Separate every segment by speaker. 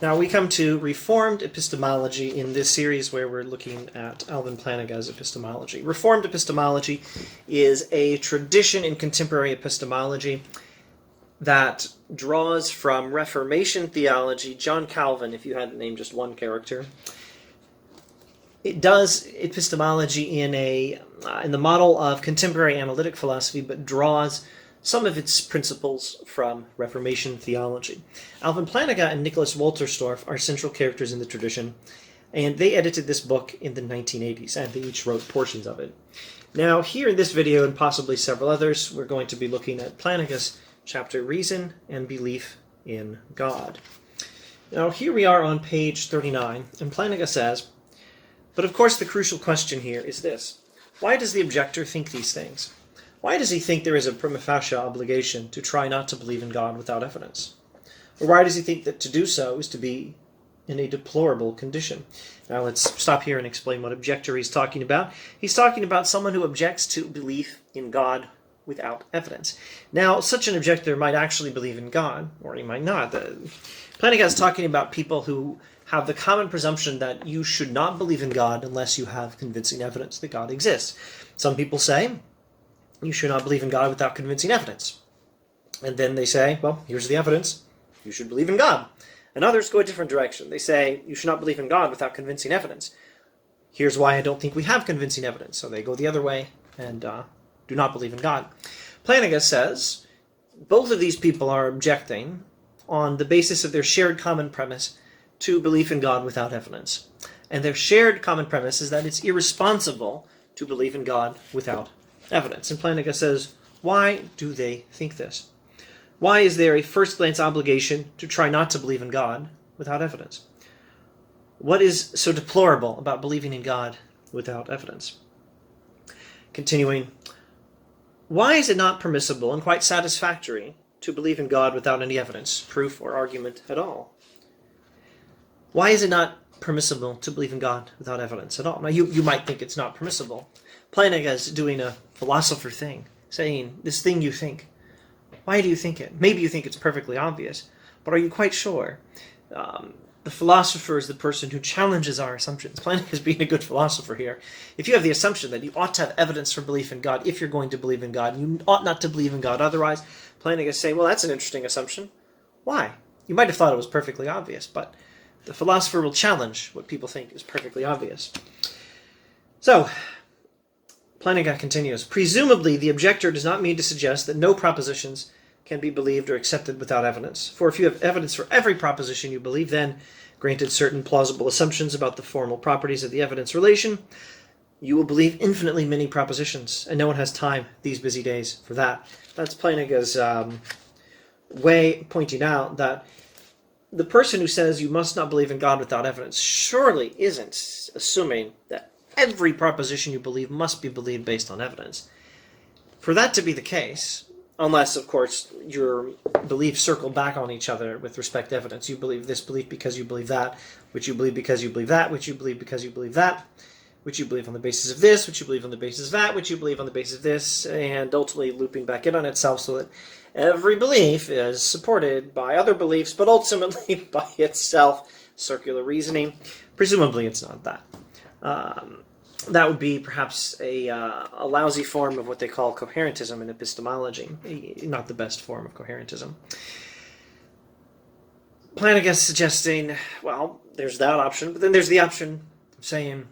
Speaker 1: Now we come to Reformed epistemology in this series where we're looking at Alvin Plantinga's epistemology. Reformed epistemology is a tradition in contemporary epistemology that draws from Reformation theology. John Calvin, if you had to name just one character, it does epistemology in the model of contemporary analytic philosophy, but draws some of its principles from Reformation theology. Alvin Plantinga and Nicholas Wolterstorff are central characters in the tradition, and they edited this book in the 1980s, and they each wrote portions of it. Now, here in this video, and possibly several others, we're going to be looking at Plantinga's chapter, Reason and Belief in God. Now, here we are on page 39, and Plantinga says, but of course the crucial question here is this: why does the objector think these things? Why does he think there is a prima facie obligation to try not to believe in God without evidence? Or why does he think that to do so is to be in a deplorable condition? Now let's stop here and explain what objector he's talking about. He's talking about someone who objects to belief in God without evidence. Now, such an objector might actually believe in God, or he might not. Plantinga is talking about people who have the common presumption that you should not believe in God unless you have convincing evidence that God exists. Some people say, you should not believe in God without convincing evidence. And then they say, well, here's the evidence. You should believe in God. And others go a different direction. They say, you should not believe in God without convincing evidence. Here's why I don't think we have convincing evidence. So they go the other way and do not believe in God. Plantinga says, both of these people are objecting on the basis of their shared common premise to belief in God without evidence. And their shared common premise is that it's irresponsible to believe in God without evidence. And Plantinga says, why do they think this? Why is there a first-glance obligation to try not to believe in God without evidence? What is so deplorable about believing in God without evidence? Continuing, why is it not permissible and quite satisfactory to believe in God without any evidence, proof, or argument at all? Why is it not permissible to believe in God without evidence at all? Now, you might think it's not permissible. Plantinga is doing a philosopher thing, saying, this thing you think, why do you think it? Maybe you think it's perfectly obvious, but are you quite sure? The philosopher is the person who challenges our assumptions. Plantinga is being a good philosopher here. If you have the assumption that you ought to have evidence for belief in God, if you're going to believe in God, you ought not to believe in God otherwise, Plantinga is saying, well, that's an interesting assumption. Why? You might have thought it was perfectly obvious, but the philosopher will challenge what people think is perfectly obvious. So, Plantinga continues, presumably the objector does not mean to suggest that no propositions can be believed or accepted without evidence. For if you have evidence for every proposition you believe, then, granted certain plausible assumptions about the formal properties of the evidence relation, you will believe infinitely many propositions, and no one has time these busy days for that. That's Plantinga's way of pointing out that the person who says you must not believe in God without evidence surely isn't assuming that every proposition you believe must be believed based on evidence. For that to be the case, unless, of course, your beliefs circle back on each other with respect to evidence. You believe this belief because you believe that, which you believe because you believe that, which you believe because you believe that, which you believe on the basis of this, which you believe on the basis of that, which you believe on the basis of this, and ultimately looping back in on itself so that every belief is supported by other beliefs, but ultimately by itself. Circular reasoning. Presumably it's not that. That would be perhaps a lousy form of what they call coherentism in epistemology, not the best form of coherentism. Plantinga is suggesting, well, there's that option, but then there's the option of saying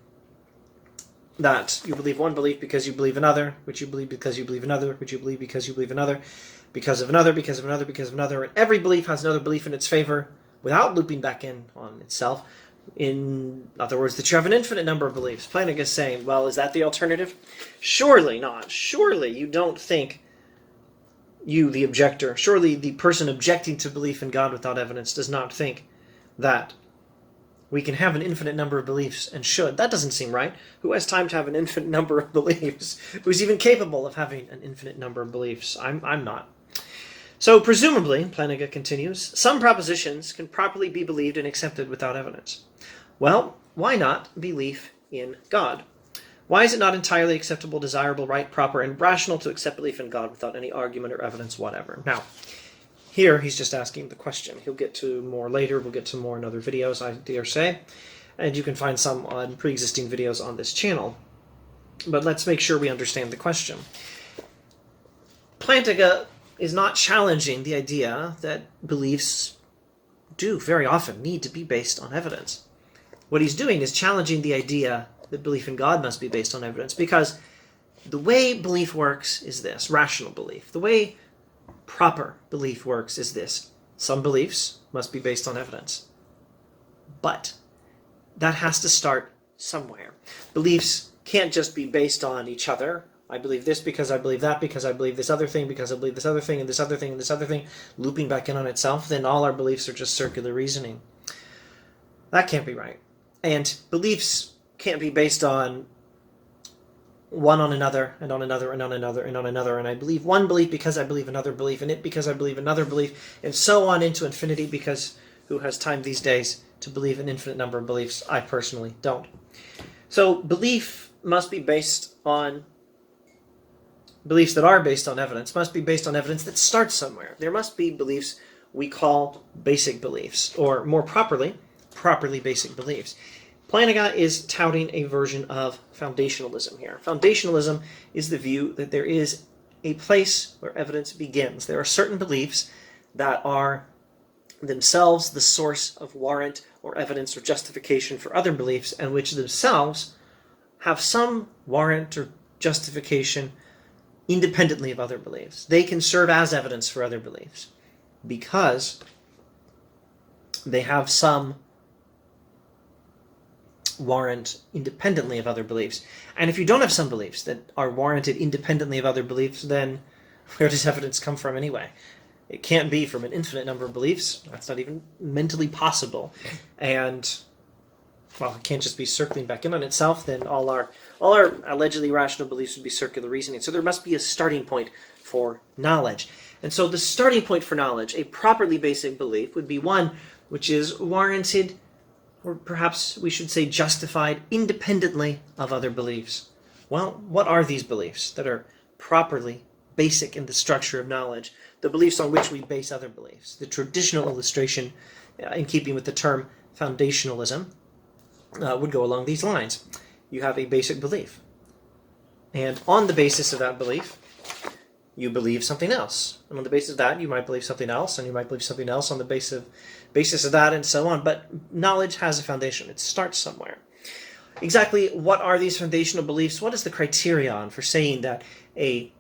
Speaker 1: that you believe one belief because you believe another, which you believe because you believe another, which you believe because you believe another, because of another, because of another, because of another, and every belief has another belief in its favor without looping back in on itself. In other words, that you have an infinite number of beliefs. Plantinga is saying, well, is that the alternative? Surely not. Surely you don't think, you, the objector, surely the person objecting to belief in God without evidence does not think that we can have an infinite number of beliefs and should. That doesn't seem right. Who has time to have an infinite number of beliefs? Who's even capable of having an infinite number of beliefs? I'm not. So presumably, Plantinga continues, some propositions can properly be believed and accepted without evidence. Well, why not belief in God? Why is it not entirely acceptable, desirable, right, proper, and rational to accept belief in God without any argument or evidence whatever? Now, Here, he's just asking the question. He'll get to more later. We'll get to more in other videos, I dare say. And you can find some on pre-existing videos on this channel. But let's make sure we understand the question. Plantinga is not challenging the idea that beliefs do very often need to be based on evidence. What he's doing is challenging the idea that belief in God must be based on evidence, because the way belief works is this, rational belief. The way proper belief works is this. Some beliefs must be based on evidence. But that has to start somewhere. Beliefs can't just be based on each other. I believe this because I believe that, because I believe this other thing, because I believe this other thing, and this other thing, and this other thing, looping back in on itself. Then all our beliefs are just circular reasoning. That can't be right. And beliefs can't be based on one on another, and on another, and on another, and on another. And I believe one belief because I believe another belief, and it because I believe another belief, and so on into infinity, because who has time these days to believe an infinite number of beliefs? I personally don't. So belief must be based on beliefs that are based on evidence, must be based on evidence that starts somewhere. There must be beliefs we call basic beliefs, or more properly basic beliefs. Plantinga is touting a version of foundationalism here. Foundationalism is the view that there is a place where evidence begins. There are certain beliefs that are themselves the source of warrant or evidence or justification for other beliefs, and which themselves have some warrant or justification independently of other beliefs. They can serve as evidence for other beliefs because they have some warrant independently of other beliefs. And if you don't have some beliefs that are warranted independently of other beliefs, then where does evidence come from anyway? It can't be from an infinite number of beliefs. That's not even mentally possible. And, well, it can't just be circling back in on itself. Then all our allegedly rational beliefs would be circular reasoning. So there must be a starting point for knowledge. And so the starting point for knowledge, a properly basic belief, would be one which is warranted, or perhaps we should say justified, independently of other beliefs. Well, what are these beliefs that are properly basic in the structure of knowledge? The beliefs on which we base other beliefs. The traditional illustration, in keeping with the term foundationalism, would go along these lines. You have a basic belief. And on the basis of that belief, you believe something else. And on the basis of that, you might believe something else, and you might believe something else on the basis of that, and so on. But knowledge has a foundation. It starts somewhere. Exactly what are these foundational beliefs? What is the criterion for saying that a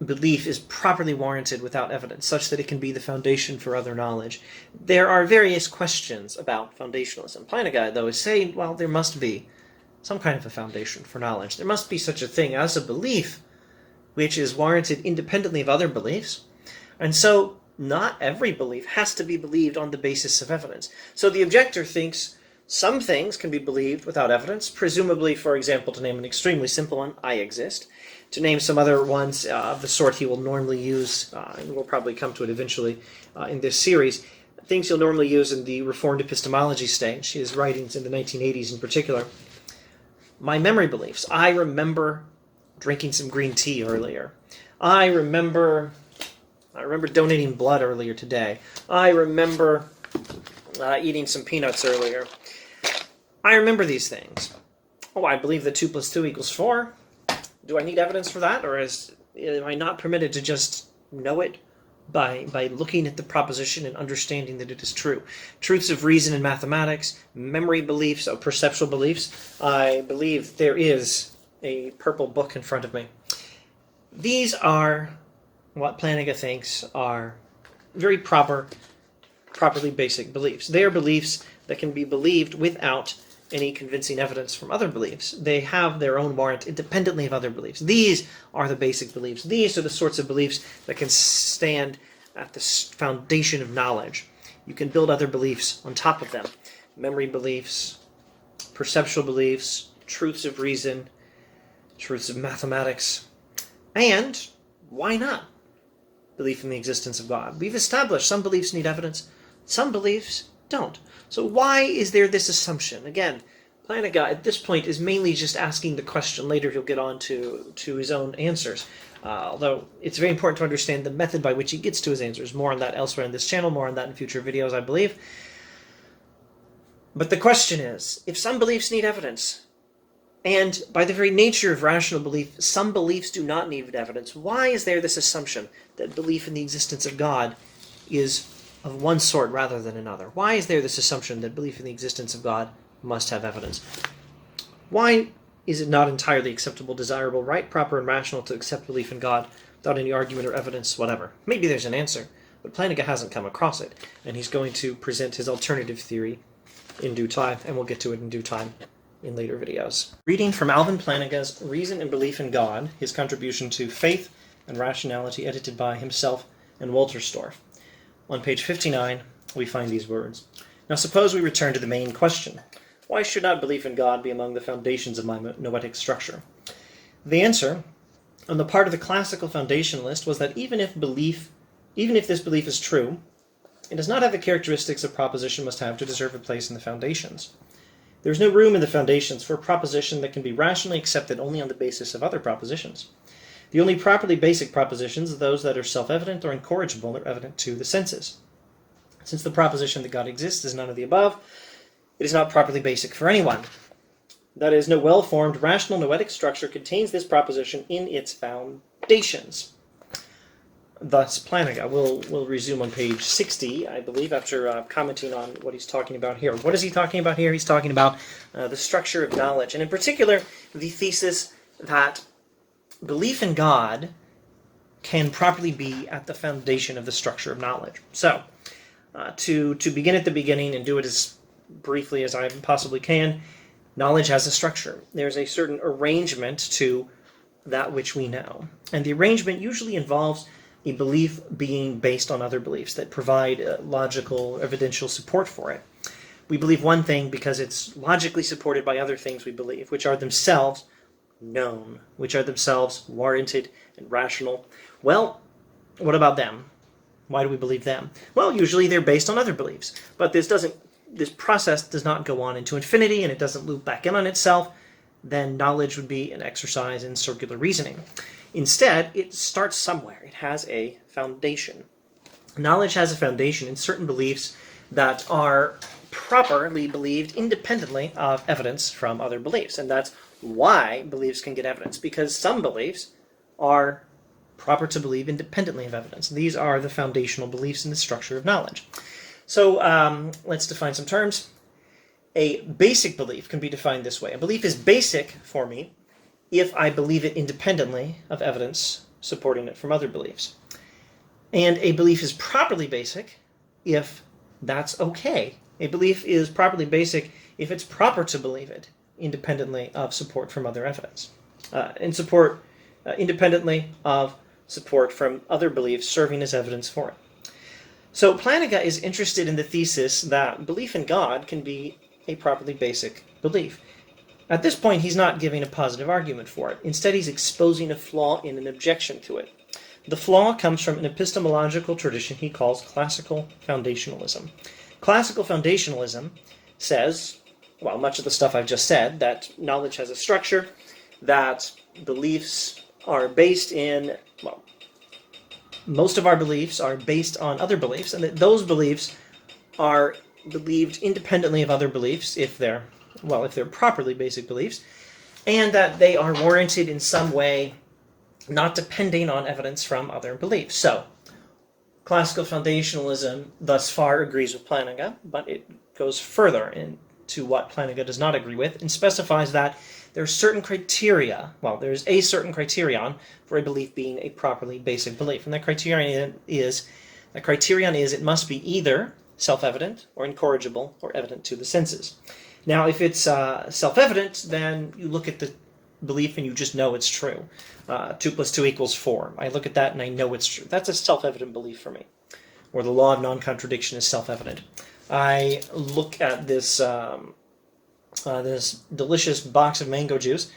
Speaker 1: belief is properly warranted without evidence, such that it can be the foundation for other knowledge? There are various questions about foundationalism. Plantinga, though, is saying, well, there must be some kind of a foundation for knowledge. There must be such a thing as a belief which is warranted independently of other beliefs. And so not every belief has to be believed on the basis of evidence. So the objector thinks some things can be believed without evidence, presumably, for example, to name an extremely simple one, I exist. To name some other ones of the sort he will normally use, and we'll probably come to it eventually in this series, things he'll normally use in the Reformed epistemology stage, his writings in the 1980s in particular. My memory beliefs. I remember drinking some green tea earlier. I remember donating blood earlier today. I remember eating some peanuts earlier. I remember these things. Oh, I believe that 2 + 2 = 4. Do I need evidence for that, or am I not permitted to just know it by looking at the proposition and understanding that it is true? Truths of reason in mathematics, memory beliefs, perceptual beliefs. I believe there is a purple book in front of me. These are what Plantinga thinks are very properly basic beliefs. They are beliefs that can be believed without any convincing evidence from other beliefs. They have their own warrant independently of other beliefs. These are the basic beliefs. These are the sorts of beliefs that can stand at the foundation of knowledge. You can build other beliefs on top of them. Memory beliefs, perceptual beliefs, truths of reason, truths of mathematics, and, why not, belief in the existence of God. We've established some beliefs need evidence, some beliefs don't. So why is there this assumption? Again, Plantinga at this point is mainly just asking the question. Later he'll get on to his own answers. Although it's very important to understand the method by which he gets to his answers. More on that elsewhere in this channel, more on that in future videos, I believe. But the question is, if some beliefs need evidence, and by the very nature of rational belief, some beliefs do not need evidence, why is there this assumption that belief in the existence of God is of one sort rather than another? Why is there this assumption that belief in the existence of God must have evidence? Why is it not entirely acceptable, desirable, right, proper, and rational to accept belief in God without any argument or evidence, whatever? Maybe there's an answer, but Plantinga hasn't come across it, and he's going to present his alternative theory in due time, and we'll get to it in due time in later videos. Reading from Alvin Plantinga's Reason and Belief in God, his contribution to Faith and Rationality, edited by himself and Wolterstorff. On page 59, we find these words. Now suppose we return to the main question. Why should not belief in God be among the foundations of my noetic structure? The answer, on the part of the classical foundationalist, was that even if this belief is true, it does not have the characteristics a proposition must have to deserve a place in the foundations. There is no room in the foundations for a proposition that can be rationally accepted only on the basis of other propositions. The only properly basic propositions are those that are self-evident or incorrigible or evident to the senses. Since the proposition that God exists is none of the above, it is not properly basic for anyone. That is, no well-formed, rational noetic structure contains this proposition in its foundations. Thus, Plantinga will resume on page 60, I believe, after commenting on what he's talking about here. What is he talking about here? He's talking about the structure of knowledge, and in particular, the thesis that belief in God can properly be at the foundation of the structure of knowledge. So, to begin at the beginning and do it as briefly as I possibly can, knowledge has a structure. There's a certain arrangement to that which we know. And the arrangement usually involves a belief being based on other beliefs that provide logical, evidential support for it. We believe one thing because it's logically supported by other things we believe, which are themselves known, which are themselves warranted and rational. Well, what about them? Why do we believe them? Well, usually they're based on other beliefs, but this process does not go on into infinity, and it doesn't loop back in on itself. Then knowledge would be an exercise in circular reasoning. Instead, it starts somewhere. It has a foundation. Knowledge has a foundation in certain beliefs that are properly believed independently of evidence from other beliefs. And that's why beliefs can get evidence, because some beliefs are proper to believe independently of evidence. These are the foundational beliefs in the structure of knowledge. So let's define some terms. A basic belief can be defined this way. A belief is basic for me if I believe it independently of evidence supporting it from other beliefs. And a belief is properly basic if that's okay. A belief is properly basic if it's proper to believe it independently of support from other evidence. Independently of support from other beliefs serving as evidence for it. So Plantinga is interested in the thesis that belief in God can be a properly basic belief. At this point, he's not giving a positive argument for it. Instead, he's exposing a flaw in an objection to it. The flaw comes from an epistemological tradition he calls classical foundationalism. Classical foundationalism says, well, much of the stuff I've just said, that knowledge has a structure, that beliefs are based in, well, most of our beliefs are based on other beliefs, and that those beliefs are believed independently of other beliefs if they're properly basic beliefs, and that they are warranted in some way, not depending on evidence from other beliefs. So, classical foundationalism thus far agrees with Plantinga, but it goes further into what Plantinga does not agree with, and specifies that there's certain criteria, there's a certain criterion for a belief being a properly basic belief, and that criterion is it must be either self-evident or incorrigible or evident to the senses. Now, if it's self-evident, then you look at the belief and you just know it's true. 2 + 2 = 4. I look at that and I know it's true. That's a self-evident belief for me. Or the law of non-contradiction is self-evident. I look at this this delicious box of mango juice,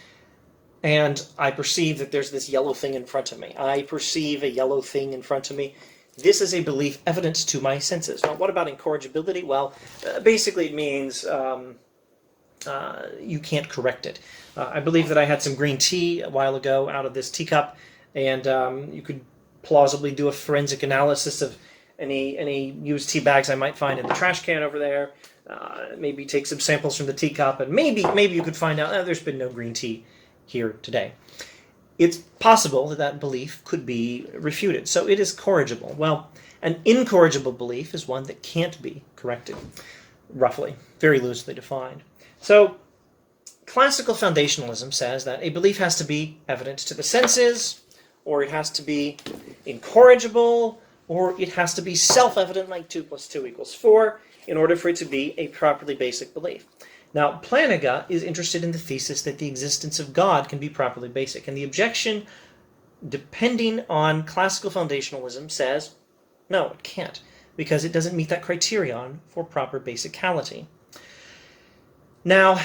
Speaker 1: and I perceive that there's this yellow thing in front of me. I perceive a yellow thing in front of me. This is a belief evident to my senses. Now, what about incorrigibility? Well, basically it means you can't correct it. I believe that I had some green tea a while ago out of this teacup, and you could plausibly do a forensic analysis of any used tea bags I might find in the trash can over there. Maybe take some samples from the teacup, and maybe you could find out there's been no green tea here today. It's possible that that belief could be refuted, so it is corrigible. Well, an incorrigible belief is one that can't be corrected, roughly, very loosely defined. So, classical foundationalism says that a belief has to be evident to the senses, or it has to be incorrigible, or it has to be self-evident, like 2 + 2 = 4, in order for it to be a properly basic belief. Now, Plantinga is interested in the thesis that the existence of God can be properly basic, and the objection, depending on classical foundationalism, says, no, it can't, because it doesn't meet that criterion for proper basicality. Now,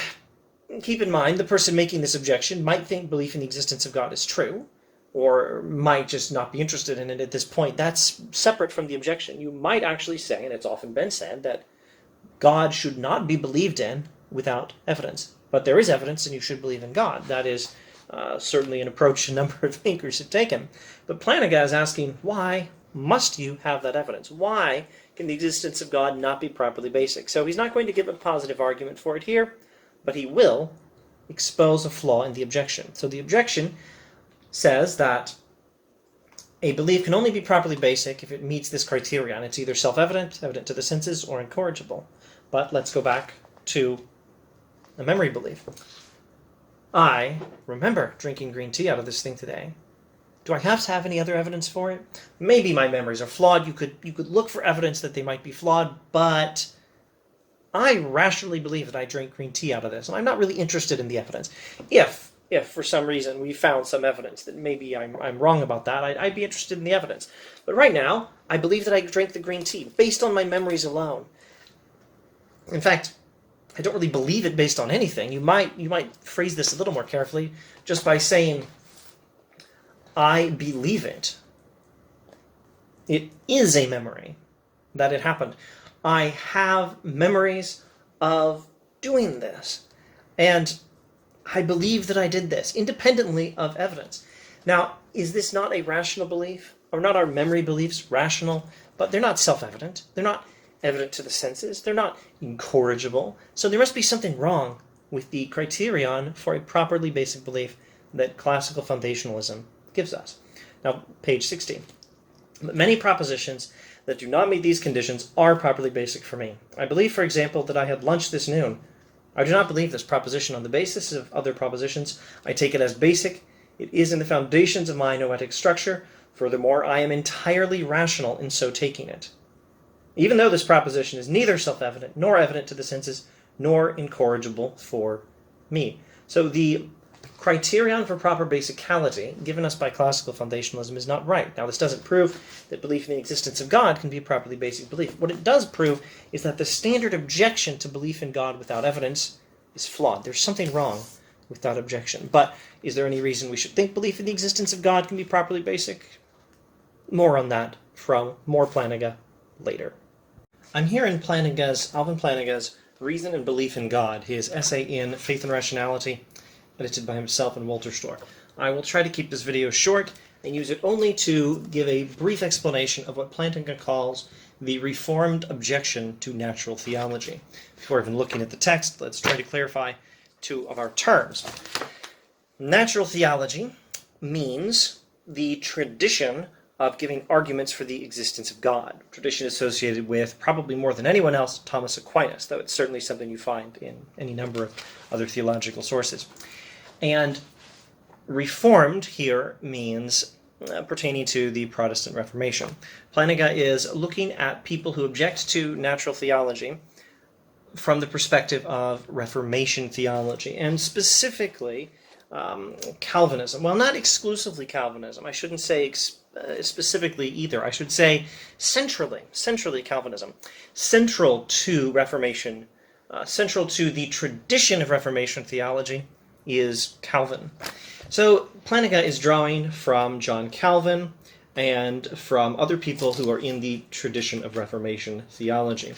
Speaker 1: keep in mind, the person making this objection might think belief in the existence of God is true, or might just not be interested in it at this point. That's separate from the objection. You might actually say, and it's often been said, that God should not be believed in without evidence. But there is evidence, and you should believe in God. That is certainly an approach a number of thinkers have taken. But Plantinga is asking, why must you have that evidence? Why can the existence of God not be properly basic? So he's not going to give a positive argument for it here, but he will expose a flaw in the objection. So the objection says that a belief can only be properly basic if it meets this criterion. It's either self-evident, evident to the senses, or incorrigible. But let's go back to a memory belief. I remember drinking green tea out of this thing today. Do I have to have any other evidence for it? Maybe my memories are flawed. You could look for evidence that they might be flawed, but I rationally believe that I drank green tea out of this, and I'm not really interested in the evidence. If for some reason we found some evidence that maybe I'm wrong about that, I'd be interested in the evidence. But right now, I believe that I drank the green tea based on my memories alone. In fact, I don't really believe it based on anything. You might phrase this a little more carefully just by saying, I believe it. It is a memory that it happened. I have memories of doing this. And I believe that I did this, independently of evidence. Now, is this not a rational belief? Or not our memory beliefs rational? But they're not self-evident. They're not evident to the senses. They're not incorrigible. So there must be something wrong with the criterion for a properly basic belief that classical foundationalism gives us. Now, page 16. Many propositions that do not meet these conditions are properly basic for me. I believe, for example, that I had lunch this noon. I do not believe this proposition on the basis of other propositions. I take it as basic. It is in the foundations of my noetic structure. Furthermore, I am entirely rational in so taking it. Even though this proposition is neither self-evident, nor evident to the senses, nor incorrigible for me. So the criterion for proper basicality given us by classical foundationalism is not right. Now, this doesn't prove that belief in the existence of God can be a properly basic belief. What it does prove is that the standard objection to belief in God without evidence is flawed. There's something wrong with that objection. But is there any reason we should think belief in the existence of God can be properly basic? More on that from more Plantinga later. I'm here in Alvin Plantinga's Reason and Belief in God, his essay in Faith and Rationality, edited by himself and Walter Storr. I will try to keep this video short and use it only to give a brief explanation of what Plantinga calls the reformed objection to natural theology. Before even looking at the text, let's try to clarify two of our terms. Natural theology means the tradition of giving arguments for the existence of God. Tradition associated with, probably more than anyone else, Thomas Aquinas, though it's certainly something you find in any number of other theological sources. And reformed here means pertaining to the Protestant Reformation. Plantinga is looking at people who object to natural theology from the perspective of Reformation theology, and specifically Calvinism. Well, not exclusively Calvinism. I shouldn't say specifically either. I should say centrally Calvinism. Central to Reformation, central to the tradition of Reformation theology is Calvin. So Plantinga is drawing from John Calvin and from other people who are in the tradition of Reformation theology.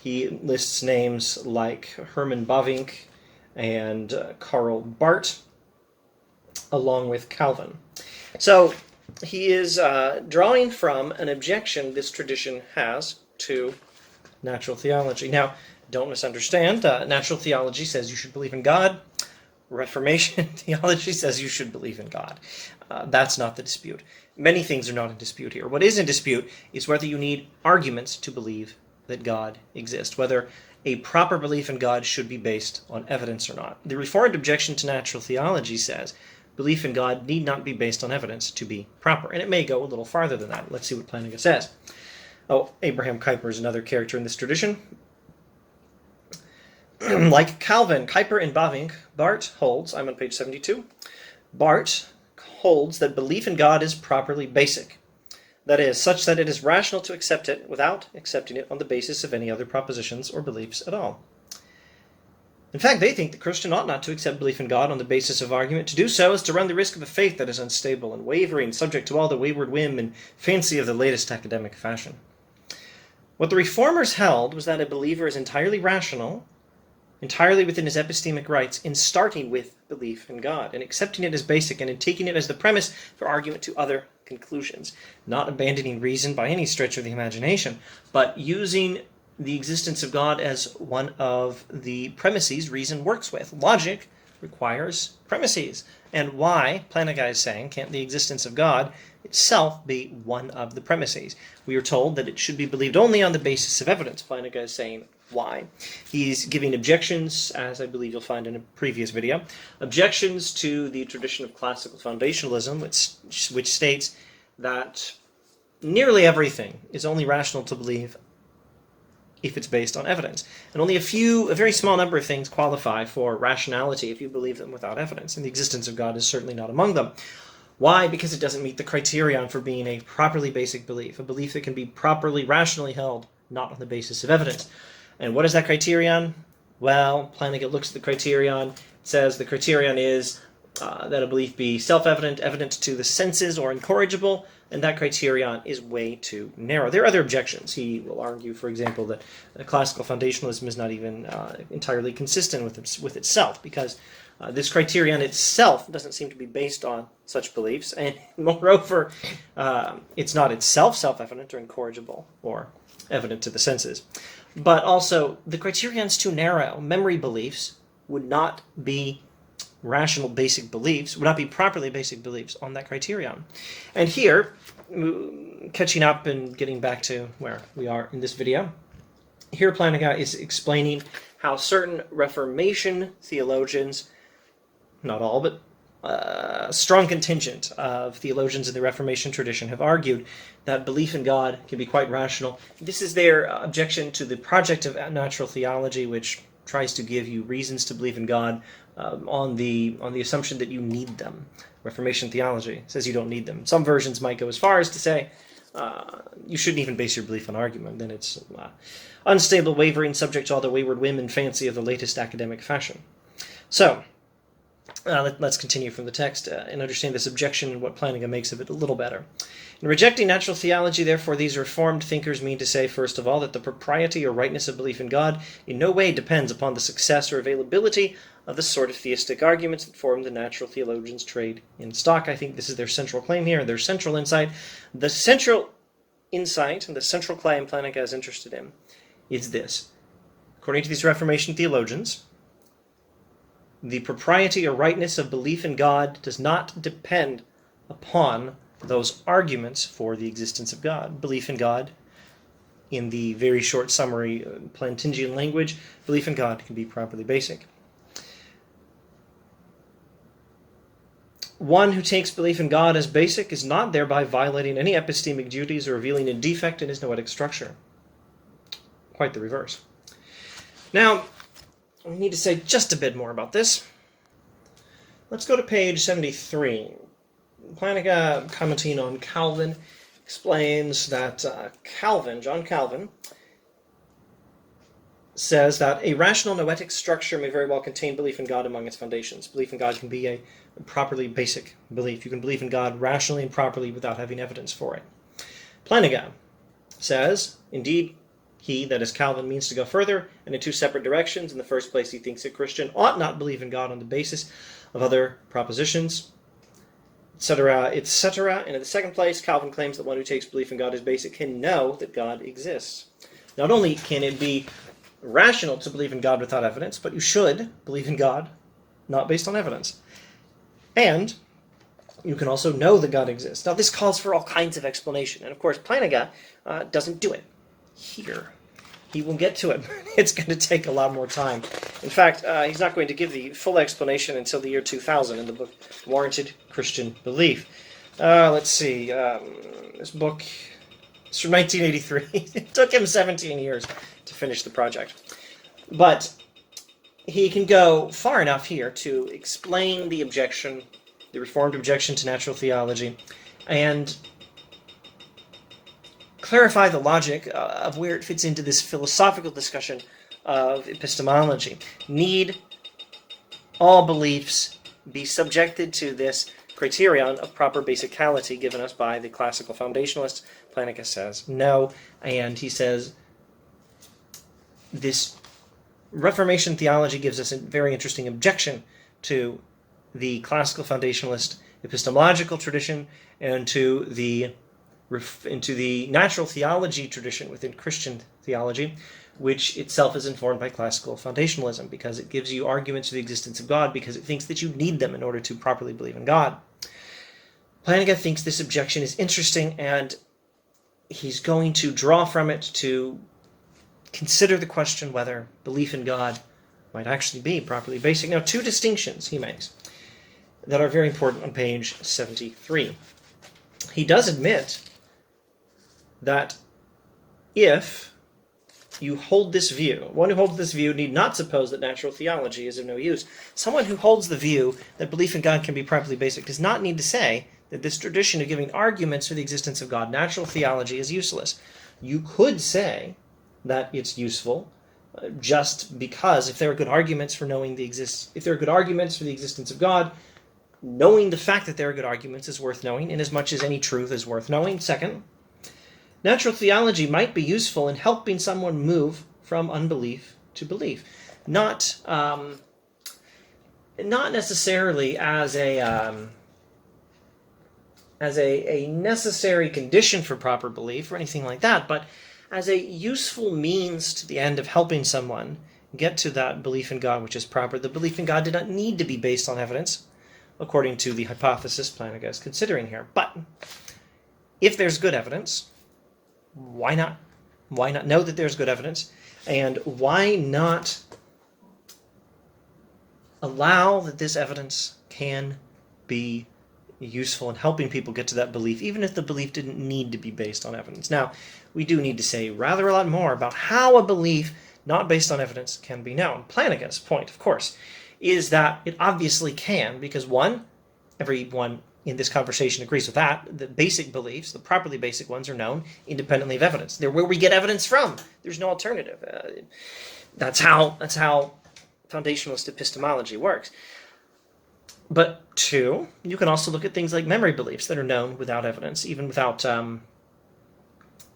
Speaker 1: He lists names like Herman Bavinck, and Karl Barth, along with Calvin. So he is drawing from an objection this tradition has to natural theology. Now, don't misunderstand. Natural theology says you should believe in God. Reformation theology says you should believe in God. That's not the dispute. Many things are not in dispute here. What is in dispute is whether you need arguments to believe that God exists, whether a proper belief in God should be based on evidence or not. The Reformed objection to natural theology says belief in God need not be based on evidence to be proper, and it may go a little farther than that. Let's see what Plantinga says. Oh, Abraham Kuyper is another character in this tradition. Like Calvin, Kuyper, and Bavinck, Barth holds, I'm on page 72, Barth holds that belief in God is properly basic. That is, such that it is rational to accept it without accepting it on the basis of any other propositions or beliefs at all. In fact, they think the Christian ought not to accept belief in God on the basis of argument. To do so is to run the risk of a faith that is unstable and wavering, subject to all the wayward whim and fancy of the latest academic fashion. What the Reformers held was that a believer is entirely rational, entirely within his epistemic rights, in starting with belief in God, and accepting it as basic, and in taking it as the premise for argument to other conclusions, not abandoning reason by any stretch of the imagination, but using the existence of God as one of the premises reason works with. Logic requires premises. And why, Plantinga is saying, can't the existence of God itself be one of the premises? We are told that it should be believed only on the basis of evidence. Plantinga is saying why. He's giving objections, as I believe you'll find in a previous video, objections to the tradition of classical foundationalism, which states that nearly everything is only rational to believe if it's based on evidence. And only a very small number of things qualify for rationality if you believe them without evidence. And the existence of God is certainly not among them. Why? Because it doesn't meet the criterion for being a properly basic belief, a belief that can be properly rationally held, not on the basis of evidence. And what is that criterion? Well, Plantinga looks at the criterion, says the criterion is that a belief be self-evident, evident to the senses, or incorrigible, and that criterion is way too narrow. There are other objections. He will argue, for example, that classical foundationalism is not even entirely consistent with itself, because this criterion itself doesn't seem to be based on such beliefs, and moreover, it's not itself self-evident or incorrigible or evident to the senses. But also, the criterion's too narrow. Memory beliefs would not be rational basic beliefs, would not be properly basic beliefs on that criterion. And here, catching up and getting back to where we are in this video, here Plantinga is explaining how certain Reformation theologians, not all, but a strong contingent of theologians in the Reformation tradition have argued that belief in God can be quite rational. This is their objection to the project of natural theology, which tries to give you reasons to believe in God on the assumption that you need them. Reformation theology says you don't need them. Some versions might go as far as to say you shouldn't even base your belief on argument. Then it's unstable, wavering, subject to all the wayward whim and fancy of the latest academic fashion. So, let's continue from the text and understand this objection and what Plantinga makes of it a little better. In rejecting natural theology, therefore, these Reformed thinkers mean to say, first of all, that the propriety or rightness of belief in God in no way depends upon the success or availability of the sort of theistic arguments that form the natural theologians' trade in stock. I think this is their central claim here, their central insight. The central insight and the central claim Plantinga is interested in is this. According to these Reformation theologians, the propriety or rightness of belief in God does not depend upon those arguments for the existence of God. Belief in God, in the very short summary Plantingian language, belief in God can be properly basic. One who takes belief in God as basic is not thereby violating any epistemic duties or revealing a defect in his noetic structure. Quite the reverse. Now, we need to say just a bit more about this. Let's go to page 73. Plantinga, commenting on Calvin, explains that John Calvin, says that a rational noetic structure may very well contain belief in God among its foundations. Belief in God can be a properly basic belief. You can believe in God rationally and properly without having evidence for it. Plantinga says, indeed, He, that is Calvin, means to go further and in two separate directions. In the first place, he thinks a Christian ought not believe in God on the basis of other propositions, etc., etc. And in the second place, Calvin claims that one who takes belief in God as basic can know that God exists. Not only can it be rational to believe in God without evidence, but you should believe in God not based on evidence. And you can also know that God exists. Now, this calls for all kinds of explanation. And, of course, Plantinga doesn't do it here. He will get to it. It's going to take a lot more time. In fact, he's not going to give the full explanation until the year 2000 in the book Warranted Christian Belief. Let's see. This book is from 1983. It took him 17 years to finish the project. But he can go far enough here to explain the objection, the Reformed objection to natural theology, and clarify the logic of where it fits into this philosophical discussion of epistemology. Need all beliefs be subjected to this criterion of proper basicality given us by the classical foundationalists? Plantinga says no, and he says this Reformation theology gives us a very interesting objection to the classical foundationalist epistemological tradition and to the natural theology tradition within Christian theology, which itself is informed by classical foundationalism, because it gives you arguments for the existence of God because it thinks that you need them in order to properly believe in God. Plantinga thinks this objection is interesting, and he's going to draw from it to consider the question whether belief in God might actually be properly basic. Now, two distinctions he makes that are very important on page 73. He does admit that if you hold this view, one who holds this view need not suppose that natural theology is of no use. Someone who holds the view that belief in God can be properly basic does not need to say that this tradition of giving arguments for the existence of God, natural theology, is useless. You could say that it's useful just because if there are good arguments for if there are good arguments for the existence of God, knowing the fact that there are good arguments is worth knowing, inasmuch as any truth is worth knowing. Second, natural theology might be useful in helping someone move from unbelief to belief, not necessarily as a necessary condition for proper belief or anything like that, but as a useful means to the end of helping someone get to that belief in God which is proper. The belief in God did not need to be based on evidence, according to the hypothesis Plantinga is considering here. But if there's good evidence, why not? Why not know that there's good evidence? And why not allow that this evidence can be useful in helping people get to that belief, even if the belief didn't need to be based on evidence? Now, we do need to say rather a lot more about how a belief not based on evidence can be known. Plantinga's point, of course, is that it obviously can, because one, everyone in this conversation agrees with that. The basic beliefs, the properly basic ones, are known independently of evidence. They're where we get evidence from. There's no alternative. That's how foundationalist epistemology works. But two, you can also look at things like memory beliefs that are known without evidence, even without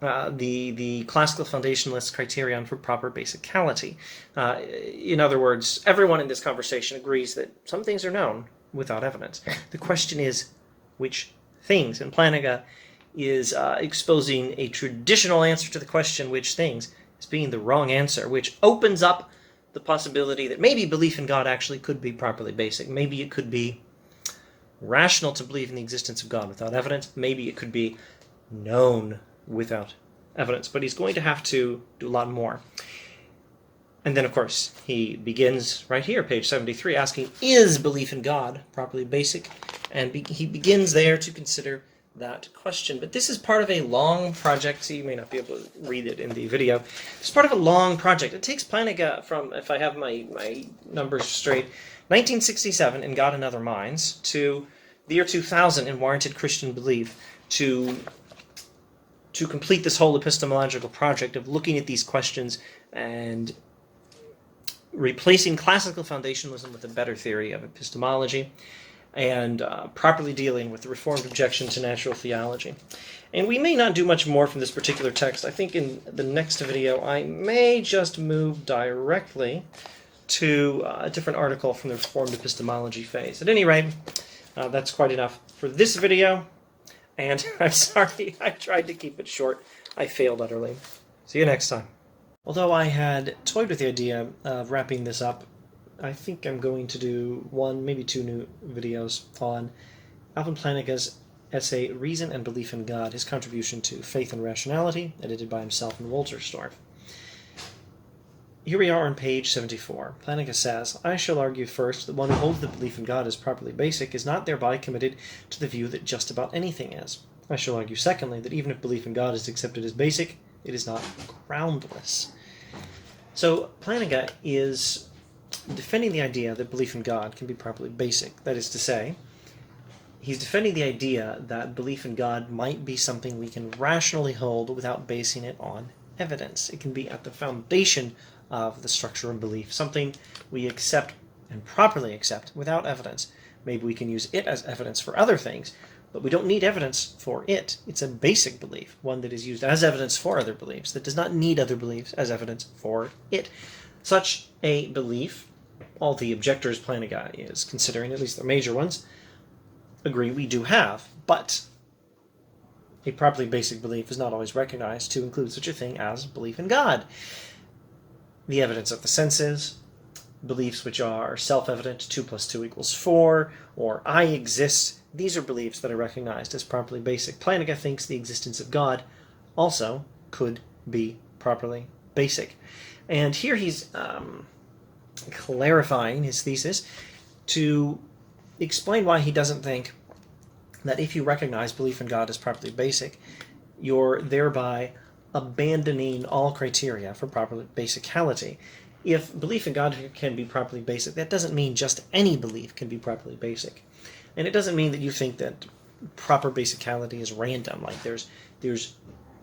Speaker 1: the classical foundationalist criterion for proper basicality. In other words, everyone in this conversation agrees that some things are known without evidence. The question is, which things? And Plantinga is exposing a traditional answer to the question, which things, as being the wrong answer, which opens up the possibility that maybe belief in God actually could be properly basic. Maybe it could be rational to believe in the existence of God without evidence. Maybe it could be known without evidence. But he's going to have to do a lot more. And then, of course, he begins right here, page 73, asking, is belief in God properly basic? And he begins there to consider that question. But this is part of a long project, so you may not be able to read it in the video. It's part of a long project. It takes Plantinga from, if I have my numbers straight, 1967 in God and Other Minds to the year 2000 in Warranted Christian Belief to complete this whole epistemological project of looking at these questions and replacing classical foundationalism with a better theory of epistemology. and properly dealing with the Reformed objection to natural theology. And we may not do much more from this particular text. I think in the next video I may just move directly to a different article from the Reformed epistemology phase. At any rate, that's quite enough for this video, and I'm sorry I tried to keep it short. I failed utterly. See you next time. Although I had toyed with the idea of wrapping this up, I think I'm going to do one, maybe two new videos on Alvin Plantinga's essay Reason and Belief in God, his contribution to Faith and Rationality, edited by himself in Wolterstorff. Here we are on page 74. Plantinga says, I shall argue first that one who holds the belief in God as properly basic is not thereby committed to the view that just about anything is. I shall argue secondly that even if belief in God is accepted as basic, it is not groundless. So Plantinga is defending the idea that belief in God can be properly basic. That is to say, he's defending the idea that belief in God might be something we can rationally hold without basing it on evidence. It can be at the foundation of the structure of belief, something we accept and properly accept without evidence. Maybe we can use it as evidence for other things, but we don't need evidence for it. It's a basic belief, one that is used as evidence for other beliefs, that does not need other beliefs as evidence for it. Such a belief, all the objectors Plantinga is considering, at least the major ones, agree we do have, but a properly basic belief is not always recognized to include such a thing as belief in God. The evidence of the senses, beliefs which are self-evident, 2 + 2 = 4, or I exist, these are beliefs that are recognized as properly basic. Plantinga thinks the existence of God also could be properly basic. And here he's clarifying his thesis to explain why he doesn't think that if you recognize belief in God as properly basic, you're thereby abandoning all criteria for proper basicality. If belief in God can be properly basic, that doesn't mean just any belief can be properly basic. And it doesn't mean that you think that proper basicality is random, like there's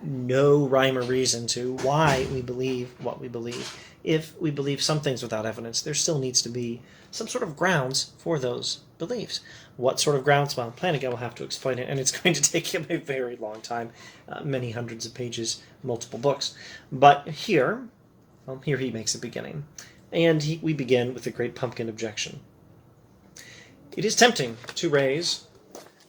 Speaker 1: no rhyme or reason to why we believe what we believe. If we believe some things without evidence, there still needs to be some sort of grounds for those beliefs. What sort of grounds? Well, Plantinga will have to explain it, and it's going to take him a very long time, many hundreds of pages, multiple books. But here he makes a beginning. And we begin with the great pumpkin objection. It is tempting to raise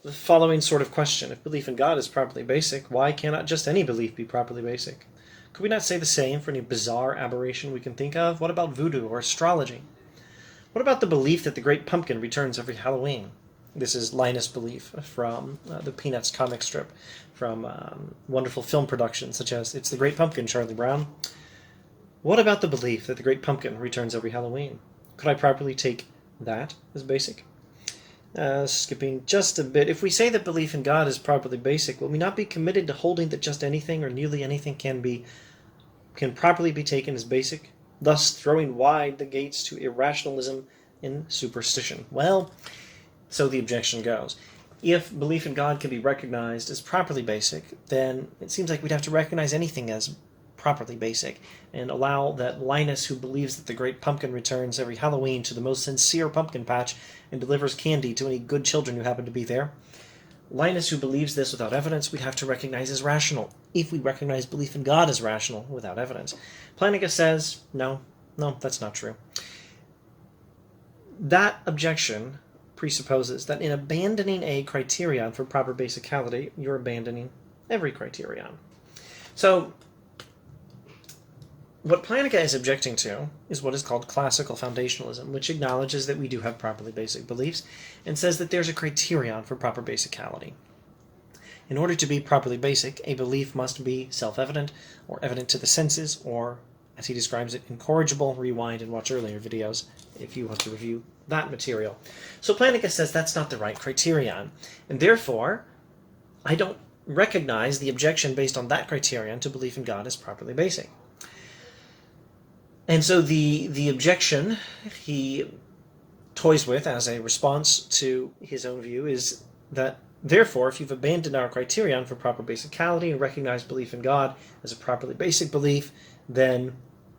Speaker 1: the following sort of question. If belief in God is properly basic, why cannot just any belief be properly basic? Could we not say the same for any bizarre aberration we can think of? What about voodoo or astrology? What about the belief that the great pumpkin returns every Halloween? This is Linus' belief from the Peanuts comic strip, from wonderful film productions such as It's the Great Pumpkin, Charlie Brown. What about the belief that the great pumpkin returns every Halloween? Could I properly take that as basic? Skipping just a bit, if we say that belief in God is properly basic, will we not be committed to holding that just anything or nearly anything can properly be taken as basic, thus throwing wide the gates to irrationalism and superstition? Well, so the objection goes. If belief in God can be recognized as properly basic, then it seems like we'd have to recognize anything as properly basic, and allow that Linus, who believes that the great pumpkin returns every Halloween to the most sincere pumpkin patch and delivers candy to any good children who happen to be there, Linus, who believes this without evidence, we'd have to recognize as rational, if we recognize belief in God as rational without evidence. Plantinga says, no, that's not true. That objection presupposes that in abandoning a criterion for proper basicality, you're abandoning every criterion. So, what Plantinga is objecting to is what is called classical foundationalism, which acknowledges that we do have properly basic beliefs and says that there's a criterion for proper basicality. In order to be properly basic, a belief must be self-evident or evident to the senses, or, as he describes it, incorrigible. Rewind and watch earlier videos if you want to review that material. So Plantinga says that's not the right criterion, and therefore I don't recognize the objection based on that criterion to belief in God as properly basic. And so the objection he toys with as a response to his own view is that, therefore, if you've abandoned our criterion for proper basicality and recognized belief in God as a properly basic belief, then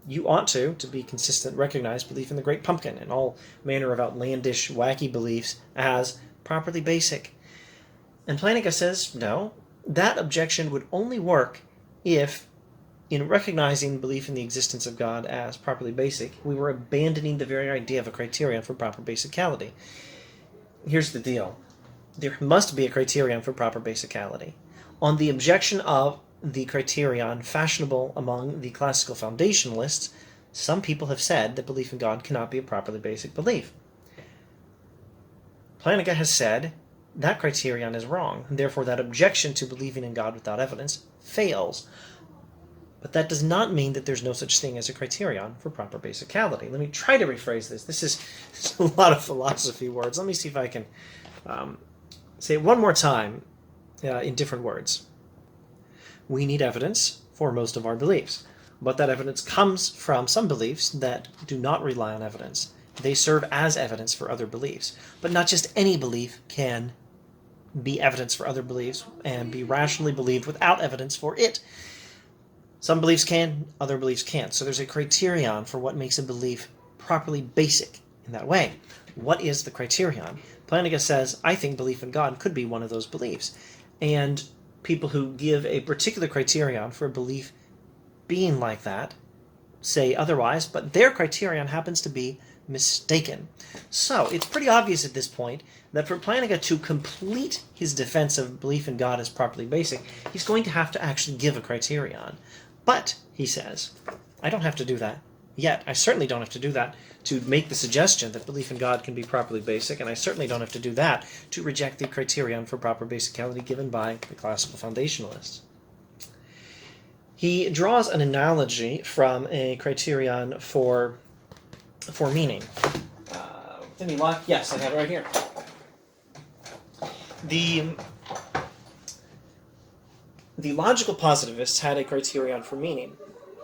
Speaker 1: you ought to be consistent, recognize belief in the great pumpkin and all manner of outlandish, wacky beliefs as properly basic. And Plantinga says, no, that objection would only work if, in recognizing belief in the existence of God as properly basic, we were abandoning the very idea of a criterion for proper basicality. Here's the deal. There must be a criterion for proper basicality. On the objection of the criterion fashionable among the classical foundationalists, some people have said that belief in God cannot be a properly basic belief. Plantinga has said that criterion is wrong, and therefore that objection to believing in God without evidence fails. But that does not mean that there's no such thing as a criterion for proper basicality. Let me try to rephrase this. This is a lot of philosophy words. Let me see if I can say it one more time in different words. We need evidence for most of our beliefs, but that evidence comes from some beliefs that do not rely on evidence. They serve as evidence for other beliefs, but not just any belief can be evidence for other beliefs and be rationally believed without evidence for it. Some beliefs can, other beliefs can't. So there's a criterion for what makes a belief properly basic in that way. What is the criterion? Plantinga says, I think belief in God could be one of those beliefs. And people who give a particular criterion for a belief being like that say otherwise, but their criterion happens to be mistaken. So it's pretty obvious at this point that for Plantinga to complete his defense of belief in God as properly basic, he's going to have to actually give a criterion. But, he says, I don't have to do that yet. I certainly don't have to do that to make the suggestion that belief in God can be properly basic, and I certainly don't have to do that to reject the criterion for proper basicality given by the classical foundationalists. He draws an analogy from a criterion for meaning. Let me lock. Yes, I have it right here. The logical positivists had a criterion for meaning.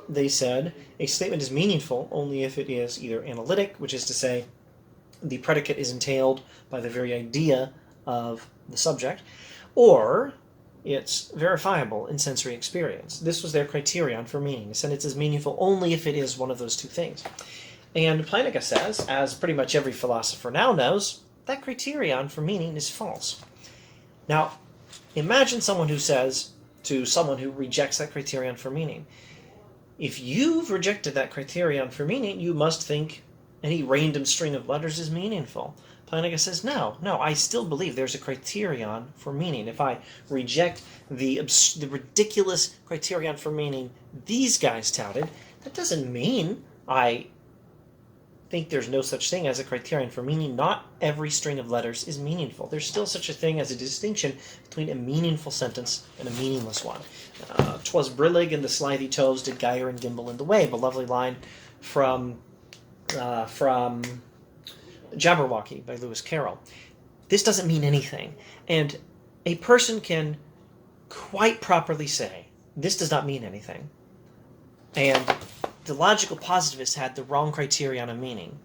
Speaker 1: They said a statement is meaningful only if it is either analytic, which is to say the predicate is entailed by the very idea of the subject, or it's verifiable in sensory experience. This was their criterion for meaning. A sentence is meaningful only if it is one of those two things. And Plantinga says, as pretty much every philosopher now knows, that criterion for meaning is false. Now, imagine someone who says to someone who rejects that criterion for meaning, if you've rejected that criterion for meaning, you must think any random string of letters is meaningful. Plantinga says, no, I still believe there's a criterion for meaning. If I reject the ridiculous criterion for meaning these guys touted, that doesn't mean I think there's no such thing as a criterion for meaning. Not every string of letters is meaningful. There's still such a thing as a distinction between a meaningful sentence and a meaningless one. 'Twas brillig and the slithy toves did gyre and gimble in the wave, a lovely line from Jabberwocky by Lewis Carroll. This doesn't mean anything, and a person can quite properly say, this does not mean anything. And the logical positivist had the wrong criterion of meaning,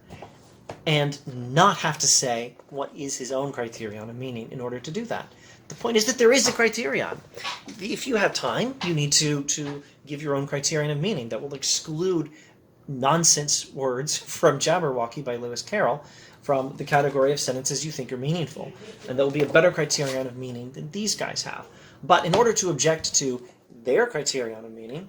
Speaker 1: and not have to say what is his own criterion of meaning in order to do that. The point is that there is a criterion. If you have time, you need to give your own criterion of meaning that will exclude nonsense words from Jabberwocky by Lewis Carroll from the category of sentences you think are meaningful. And that will be a better criterion of meaning than these guys have. But in order to object to their criterion of meaning,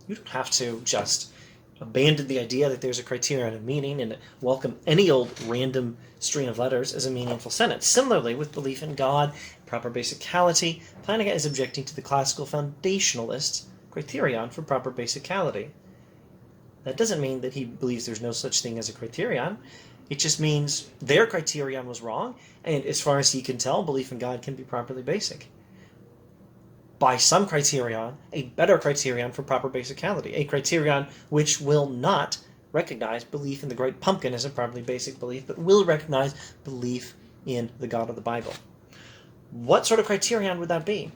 Speaker 1: you don't have to just abandon the idea that there's a criterion of meaning and welcome any old random string of letters as a meaningful sentence. Similarly, with belief in God, proper basicality, Plantinga is objecting to the classical foundationalists' criterion for proper basicality. That doesn't mean that he believes there's no such thing as a criterion. It just means their criterion was wrong, and as far as he can tell, belief in God can be properly basic. By some criterion, a better criterion for proper basicality, a criterion which will not recognize belief in the great pumpkin as a properly basic belief, but will recognize belief in the God of the Bible. What sort of criterion would that be?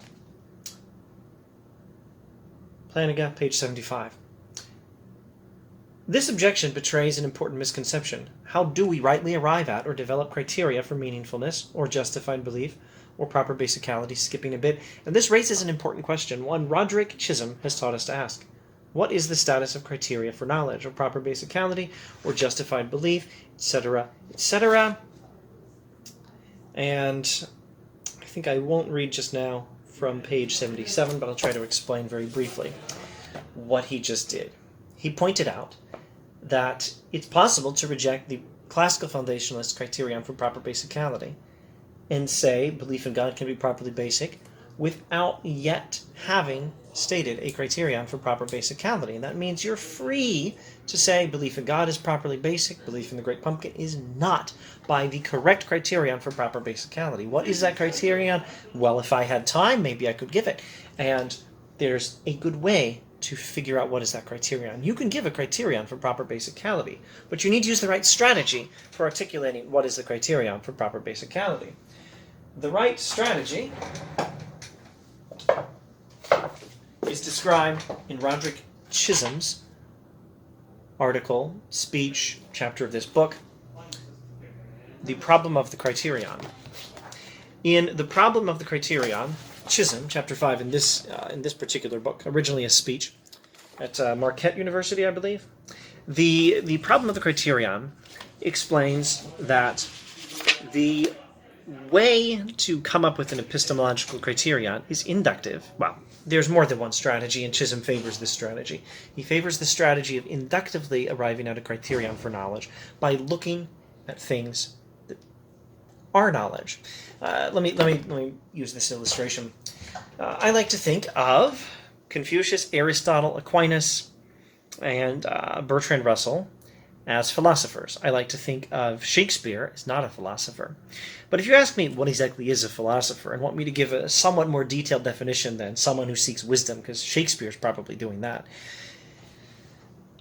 Speaker 1: Plantinga, page 75. This objection betrays an important misconception. How do we rightly arrive at or develop criteria for meaningfulness or justified belief or proper basicality, skipping a bit? And this raises an important question, one Roderick Chisholm has taught us to ask. What is the status of criteria for knowledge or proper basicality or justified belief, etc., etc.? And I think I won't read just now from page 77, but I'll try to explain very briefly what he just did. He pointed out that it's possible to reject the classical foundationalist criterion for proper basicality and say belief in God can be properly basic without yet having stated a criterion for proper basicality. And that means you're free to say belief in God is properly basic, belief in the Great Pumpkin is not, by the correct criterion for proper basicality. What is that criterion? Well, if I had time, maybe I could give it. And there's a good way to figure out what is that criterion. You can give a criterion for proper basicality, but you need to use the right strategy for articulating what is the criterion for proper basicality. The right strategy is described in Roderick Chisholm's article, speech, chapter of this book, The Problem of the Criterion. In The Problem of the Criterion, Chisholm, chapter 5 in this particular book, originally a speech at Marquette University, I believe, the Problem of the Criterion explains that the way to come up with an epistemological criterion is inductive. Well, there's more than one strategy, and Chisholm favors this strategy. He favors the strategy of inductively arriving at a criterion for knowledge by looking at things that are knowledge. Let me use this illustration. I like to think of Confucius, Aristotle, Aquinas, and Bertrand Russell as philosophers. I like to think of Shakespeare as not a philosopher. But if you ask me what exactly is a philosopher and want me to give a somewhat more detailed definition than someone who seeks wisdom, because Shakespeare's probably doing that,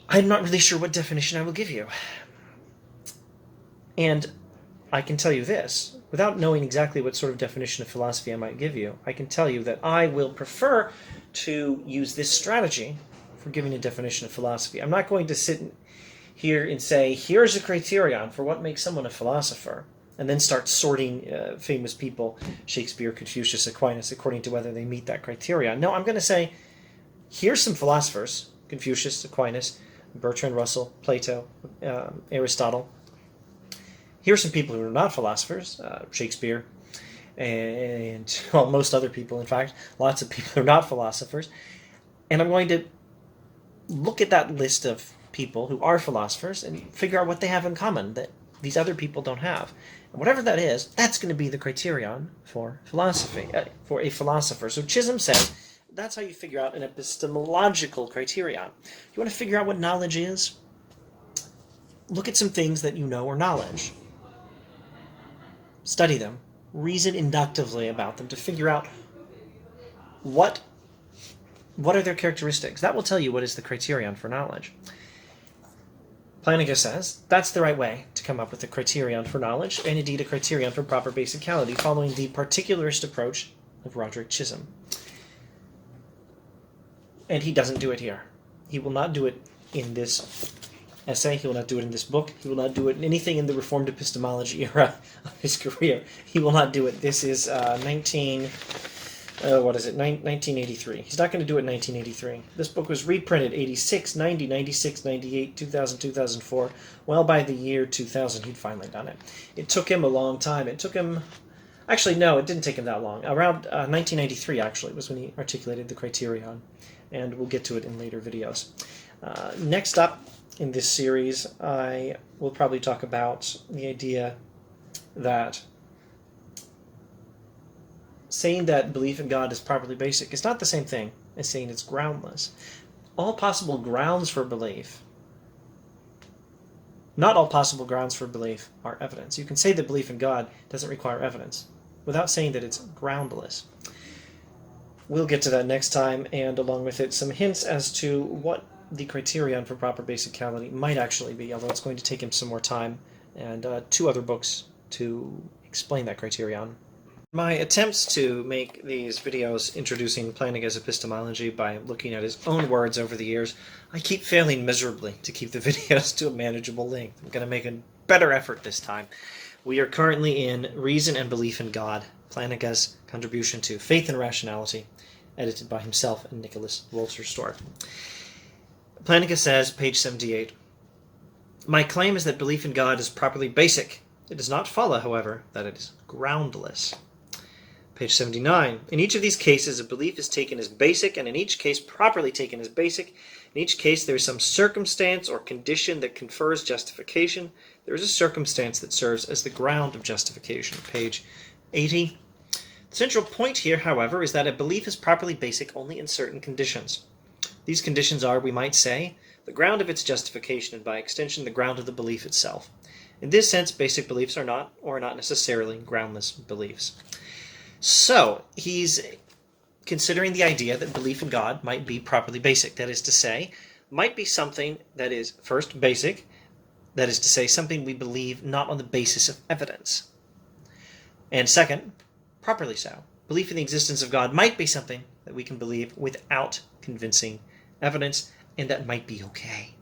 Speaker 1: I'm not really sure what definition I will give you. And I can tell you this, without knowing exactly what sort of definition of philosophy I might give you, I can tell you that I will prefer to use this strategy for giving a definition of philosophy. I'm not going to sit here and say, here's a criterion for what makes someone a philosopher, and then start sorting famous people, Shakespeare, Confucius, Aquinas, according to whether they meet that criterion. No, I'm going to say, here's some philosophers, Confucius, Aquinas, Bertrand Russell, Plato, Aristotle. Here's some people who are not philosophers, Shakespeare, and, well, most other people, in fact, lots of people who are not philosophers. And I'm going to look at that list of people who are philosophers and figure out what they have in common that these other people don't have. And whatever that is, that's going to be the criterion for philosophy, for a philosopher. So Chisholm says that's how you figure out an epistemological criterion. You want to figure out what knowledge is? Look at some things that you know are knowledge. Study them. Reason inductively about them to figure out what are their characteristics. That will tell you what is the criterion for knowledge. Plantinga says that's the right way to come up with a criterion for knowledge, and indeed a criterion for proper basicality, following the particularist approach of Roderick Chisholm. And he doesn't do it here. He will not do it in this essay. He will not do it in this book. He will not do it in anything in the Reformed epistemology era of his career. He will not do it. This is 1983. He's not going to do it in 1983. This book was reprinted 86, 90, 96, 98, 2000, 2004. Well, by the year 2000, he'd finally done it. It took him a long time. It took him... Actually, no, it didn't take him that long. Around 1993, actually, was when he articulated the criterion. And we'll get to it in later videos. Next up in this series, I will probably talk about the idea that saying that belief in God is properly basic is not the same thing as saying it's groundless. All possible grounds for belief, not all possible grounds for belief are evidence. You can say that belief in God doesn't require evidence without saying that it's groundless. We'll get to that next time, and along with it, some hints as to what the criterion for proper basicality might actually be, although it's going to take him some more time, and 2 other books to explain that criterion. My attempts to make these videos introducing Plantinga's epistemology by looking at his own words over the years, I keep failing miserably to keep the videos to a manageable length. I'm going to make a better effort this time. We are currently in Reason and Belief in God, Plantinga's contribution to Faith and Rationality, edited by himself and Nicholas Wolterstorff. Plantinga says, page 78, "My claim is that belief in God is properly basic, It does not follow, however, that it is groundless. Page 79. In each of these cases, a belief is taken as basic, and in each case properly taken as basic. In each case, there is some circumstance or condition that confers justification. There is a circumstance that serves as the ground of justification. Page 80. The central point here, however, is that a belief is properly basic only in certain conditions. These conditions are, we might say, the ground of its justification, and by extension, the ground of the belief itself. In this sense, basic beliefs are not, or are not necessarily, groundless beliefs. So, he's considering the idea that belief in God might be properly basic. That is to say, might be something that is, first, basic. That is to say, something we believe not on the basis of evidence. And second, properly so. Belief in the existence of God might be something that we can believe without convincing evidence, and that might be okay.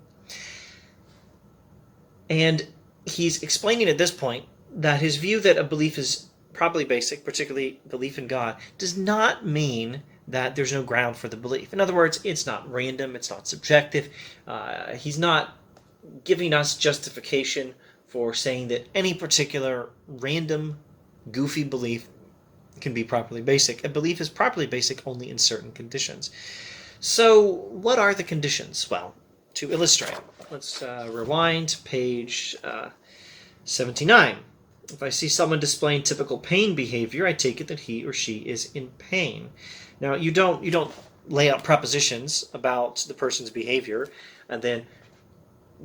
Speaker 1: And he's explaining at this point that his view that a belief is properly basic, particularly belief in God, does not mean that there's no ground for the belief. In other words, it's not random, it's not subjective. He's not giving us justification for saying that any particular random, goofy belief can be properly basic. A belief is properly basic only in certain conditions. So, what are the conditions? Well, to illustrate, let's rewind page 79. If I see someone displaying typical pain behavior, I take it that he or she is in pain. Now, you don't lay out propositions about the person's behavior and then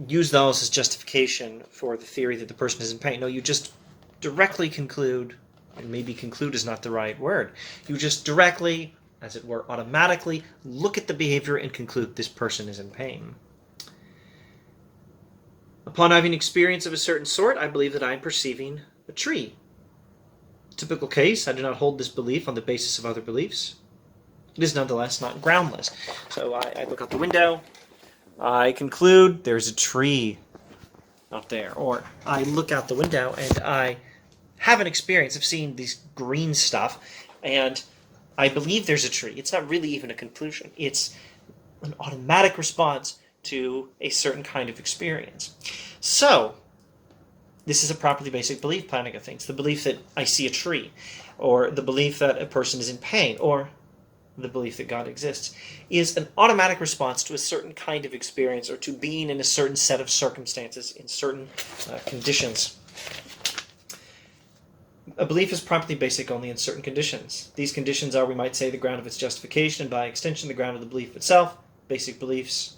Speaker 1: use those as justification for the theory that the person is in pain. No, you just directly conclude, and maybe conclude is not the right word. You just directly, as it were, automatically look at the behavior and conclude this person is in pain. Upon having experience of a certain sort, I believe that I am perceiving a tree. Typical case, I do not hold this belief on the basis of other beliefs. It is nonetheless not groundless. So I look out the window, I conclude there's a tree out there. Or I look out the window and I have an experience of seeing this green stuff, and I believe there's a tree. It's not really even a conclusion. It's an automatic response to a certain kind of experience. So, this is a properly basic belief, Plantinga thinks. The belief that I see a tree, or the belief that a person is in pain, or the belief that God exists, is an automatic response to a certain kind of experience, or to being in a certain set of circumstances, in certain conditions. A belief is properly basic only in certain conditions. These conditions are, we might say, the ground of its justification, and by extension, the ground of the belief itself. Basic beliefs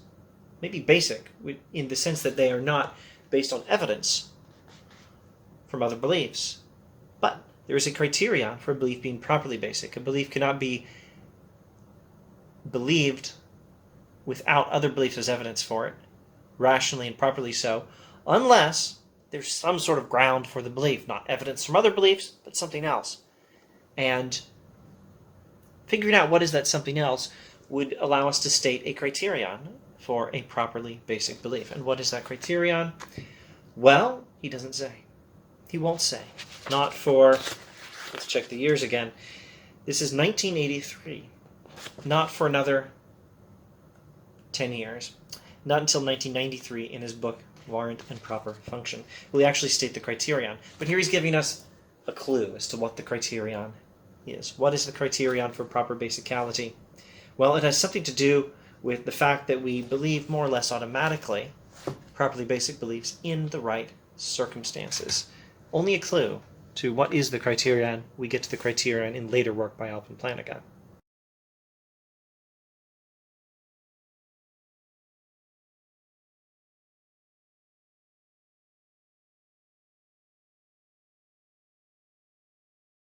Speaker 1: may be basic, in the sense that they are not based on evidence from other beliefs. But there is a criterion for a belief being properly basic. A belief cannot be believed without other beliefs as evidence for it, rationally and properly so, unless there's some sort of ground for the belief, not evidence from other beliefs, but something else. And figuring out what is that something else would allow us to state a criterion for a properly basic belief. And what is that criterion? Well, he doesn't say. He won't say. Not for, let's check the years again. This is 1983. Not for another 10 years. Not until 1993 in his book, Warrant and Proper Function, will he actually state the criterion. But here he's giving us a clue as to what the criterion is. What is the criterion for proper basicality? Well, it has something to do with the fact that we believe more or less automatically properly basic beliefs in the right circumstances. Only a clue to what is the criterion. We get to the criterion in later work by Alvin Plantinga.